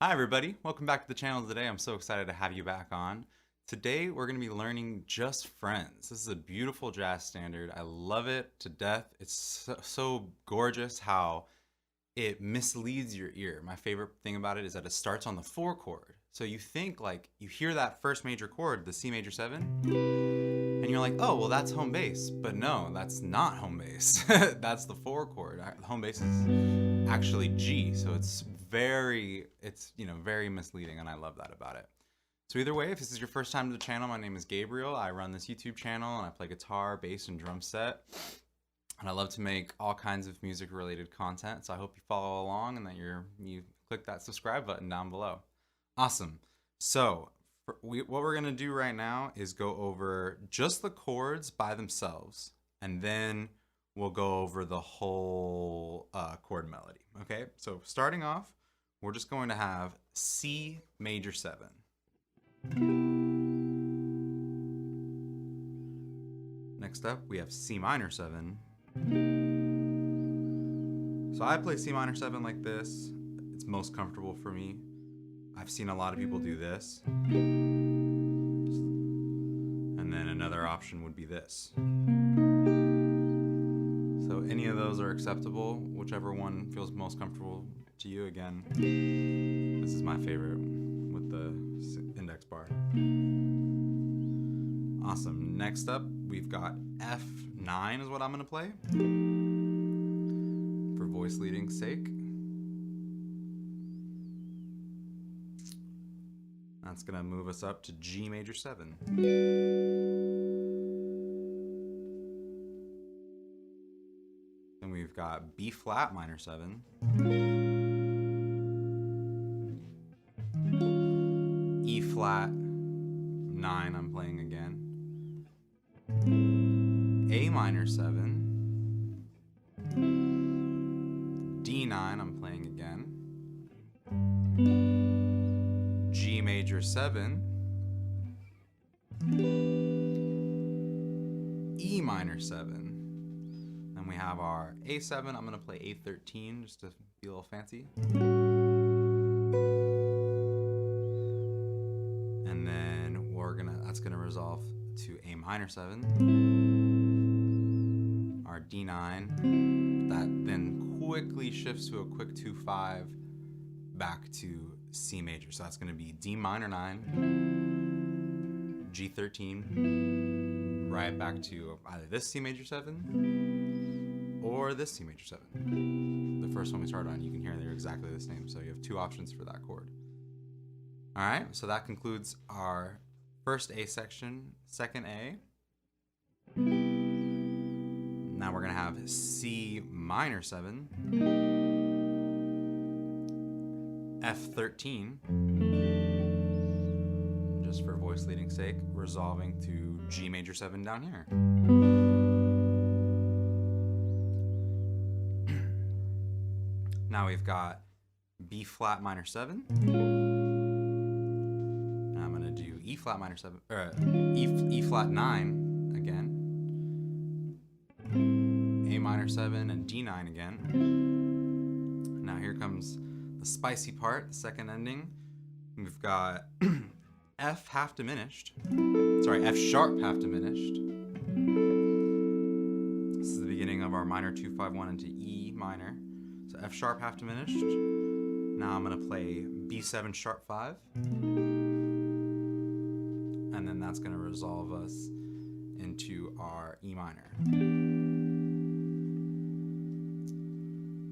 Hi everybody, welcome back to the channel today. I'm so excited to have you back on. Today we're going to be learning Just Friends. This is a beautiful jazz standard. I love it to death. It's so gorgeous how it misleads your ear. My favorite thing about it is that it starts on the 4 chord. So you think like, you hear that first major chord, the C major 7, and you're like, oh, well that's home bass. But no, that's not home bass. That's the 4 chord. Home bass is actually G, so it's very misleading, and I love that about it. So either way, if this is your first time to the channel, my name is Gabriel. I run this YouTube channel and I play guitar, bass, and drum set. And I love to make all kinds of music related content. So I hope you follow along and that you click that subscribe button down below. Awesome. So what we're gonna do right now is go over just the chords by themselves, and then we'll go over the whole chord melody. Okay, so starting off, we're just going to have C major 7. Next up, we have C minor 7. So I play C minor 7 like this. It's most comfortable for me. I've seen a lot of people do this. And then another option would be this. So any of those are acceptable, whichever one feels most comfortable to you. Again, this is my favorite with the index bar. Awesome. Next up, we've got F9 is what I'm going to play for voice leading sake. That's going to move us up to G major 7. Then we've got B flat minor 7. E flat 9 I'm playing again. A minor 7. D9 I'm playing again. G major 7. E minor 7. Then we have our A7. I'm going to play A13 just to be a little fancy. And then that's going to resolve to A minor 7. Our D9. That then quickly shifts to a quick 2-5 back to C major. So that's going to be D minor 9, G13, right back to either this C major 7 or this C major 7. The first one we started on, you can hear they're exactly the same. So you have 2 options for that chord. All right, so that concludes our first A section, second A. Now we're going to have C minor 7, F13, just for voice leading sake, resolving to G major 7 down here. Now we've got B flat minor 7. And I'm going to do E flat minor 7, or E flat 9 again. A minor 7 and D9 again. Now here comes the spicy part, the second ending. We've got F half diminished. Sorry, F sharp half diminished. This is the beginning of our minor 2-5-1 into E minor. So F sharp half diminished. Now I'm going to play B7 sharp 5. And then that's going to resolve us into our E minor.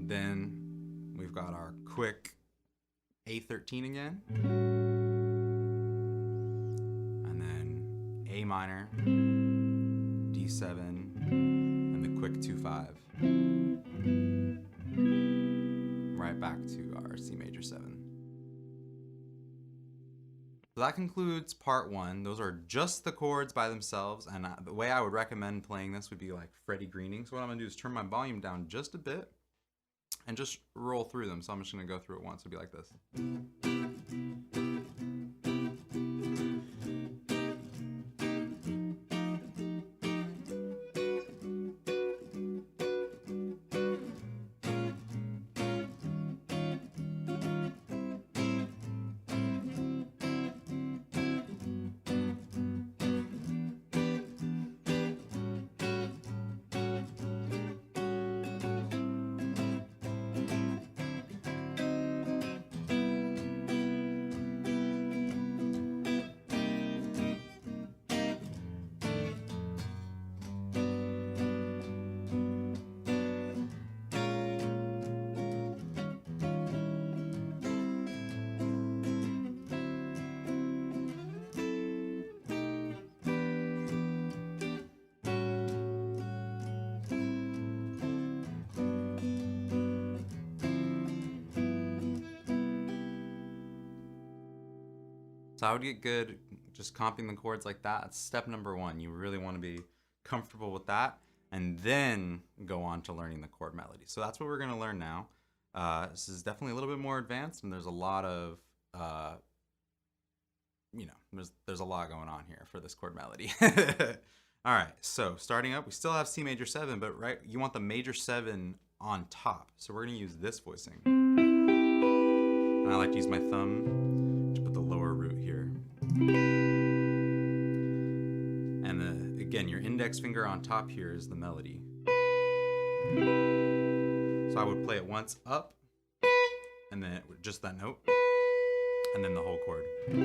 Then we've got our quick A13 again. And then A minor, D7, and the quick 2-5. Right back to our C major 7. So that concludes part 1. Those are just the chords by themselves, and the way I would recommend playing this would be like Freddie Greening. So what I'm going to do is turn my volume down just a bit and just roll through them. So I'm just going to go through it once. It'll be like this. So I would get good just comping the chords like that. That's step number one. You really want to be comfortable with that, and then go on to learning the chord melody. So that's what we're going to learn now. This is definitely a little bit more advanced, and there's a lot of there's a lot going on here for this chord melody. All right, so starting up, we still have C major 7, but you want the major 7 on top. So we're going to use this voicing. And I like to use my thumb to put the lower root here. And again, your index finger on top here is the melody. So I would play it once up, and then just that note, and then the whole chord. So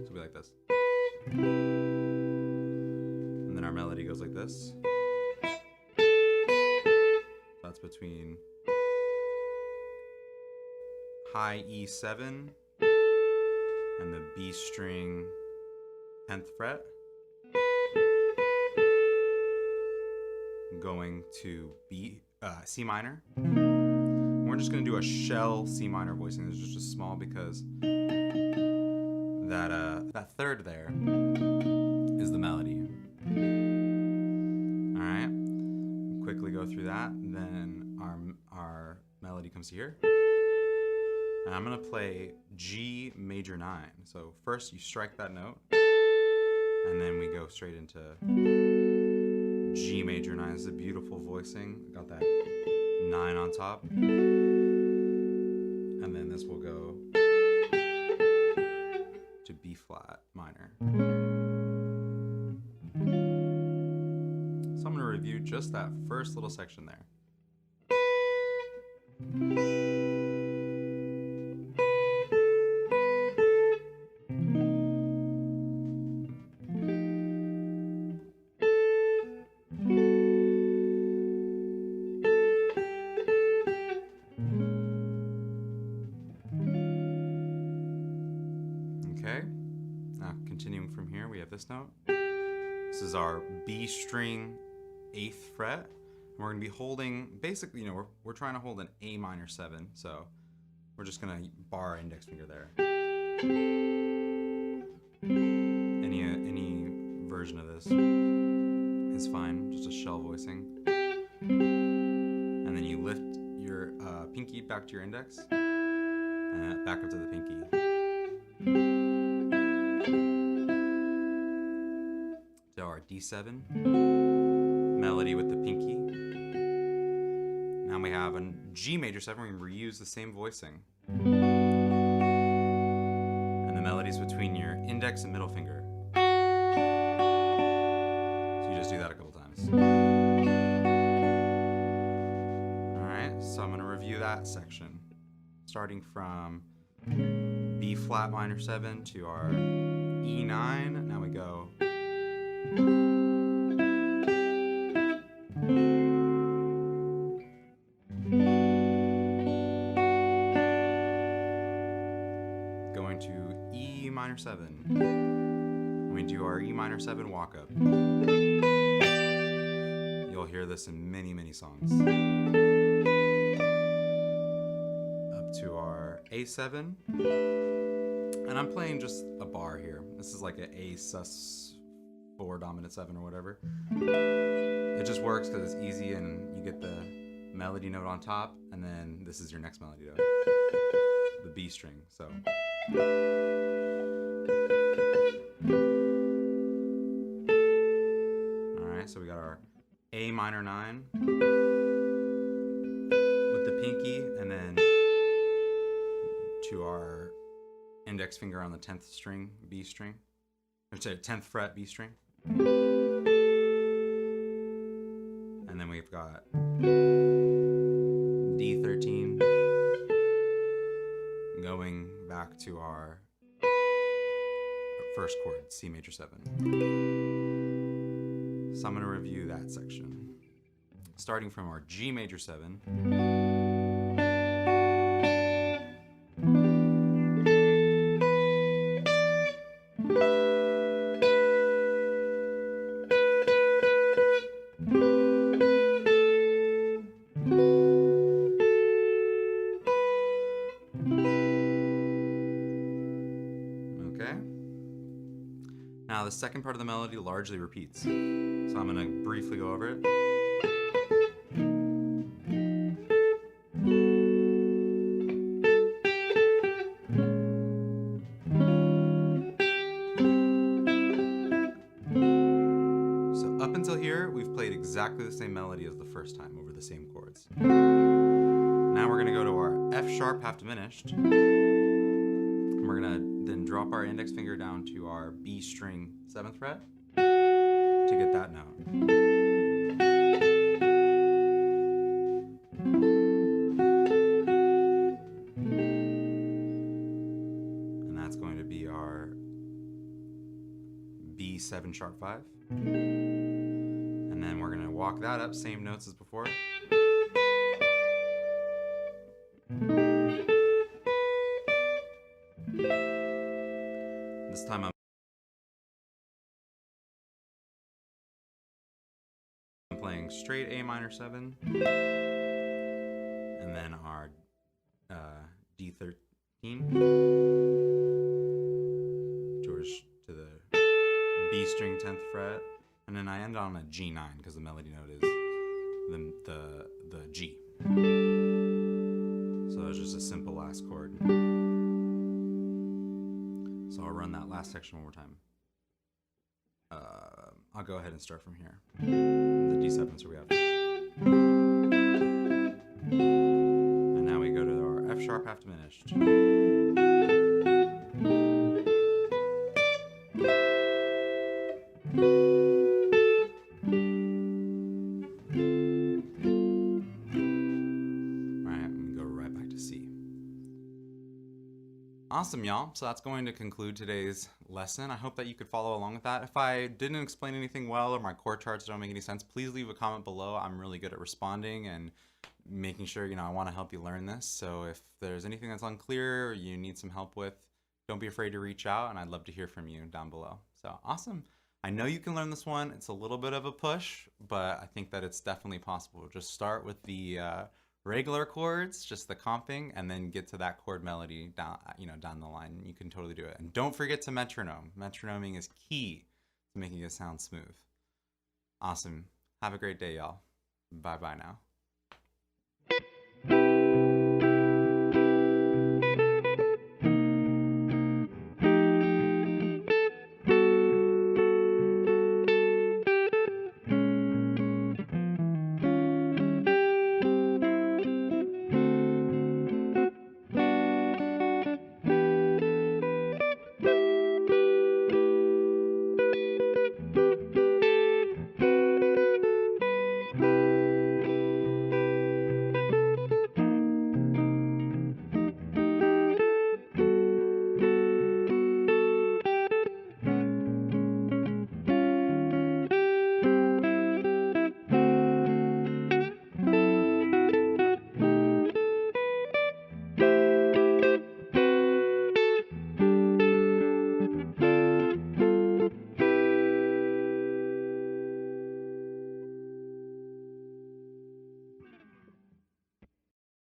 it'll be like this. And then our melody goes like this. That's between high E7 and the B string 10th fret, going to C minor. We're just going to do a shell C minor voicing. This is just small because that third there is the melody. All right, quickly go through that. Then our melody comes here, and I'm going to play G major 9. So first you strike that note, and then we go straight into G major 9. This is a beautiful voicing. Got that 9 on top. And then this will go to B flat minor. So I'm going to review just that first little section there. Okay, now continuing from here, we have this note. This is our B string 8th fret. And we're going to be holding, basically, we're trying to hold an A minor 7, so we're just going to bar our index finger there. Any version of this is fine, just a shell voicing. And then you lift your pinky back to your index, and back up to the pinky. To our D7 melody with the pinky. Now we have a G major 7. We're going to reuse the same voicing. And the melody's between your index and middle finger. So you just do that a couple times. Alright, so I'm going to review that section. Starting from B flat minor 7 to our E9. Now we go going to E minor 7. When we do our E minor 7 walk up, you'll hear this in many, many songs. Up to our A7. And I'm playing just a bar here. This is like an A sus 4 dominant 7 or whatever. It just works because it's easy and you get the melody note on top, and then this is your next melody note, the B string. So alright, so we got our A minor 9 with the pinky, and then to our index finger on the 10th string, B string. Or sorry, 10th fret, B string. And then we've got D13 going back to our first chord, C major 7. So I'm going to review that section. Starting from our G major 7. Now the second part of the melody largely repeats. So I'm gonna briefly go over it. So up until here, we've played exactly the same melody as the first time over the same chords. Now we're gonna go to our F sharp half diminished. And we're gonna then drop our index finger down to our B string 7th fret to get that note. And that's going to be our B7 sharp 5. And then we're gonna walk that up, same notes as before. This time I'm playing straight A minor 7, and then our D13, George to the B string 10th fret, and then I end on a G9 because the melody note is the G. So it's just a simple last chord. So I'll run that last section one more time. I'll go ahead and start from here. The D7, so we have. And now we go to our F sharp half diminished. Awesome, y'all. So that's going to conclude today's lesson. I hope that you could follow along with that. If I didn't explain anything well or my chord charts don't make any sense, please leave a comment below. I'm really good at responding and making sure, I want to help you learn this. So if there's anything that's unclear or you need some help with, don't be afraid to reach out, and I'd love to hear from you down below. So awesome. I know you can learn this one. It's a little bit of a push, but I think that it's definitely possible. Just start with the regular chords, just the comping, and then get to that chord melody down, down the line. You can totally do it. And don't forget to metronome. Metronoming is key to making it sound smooth. Awesome. Have a great day, y'all. Bye-bye now.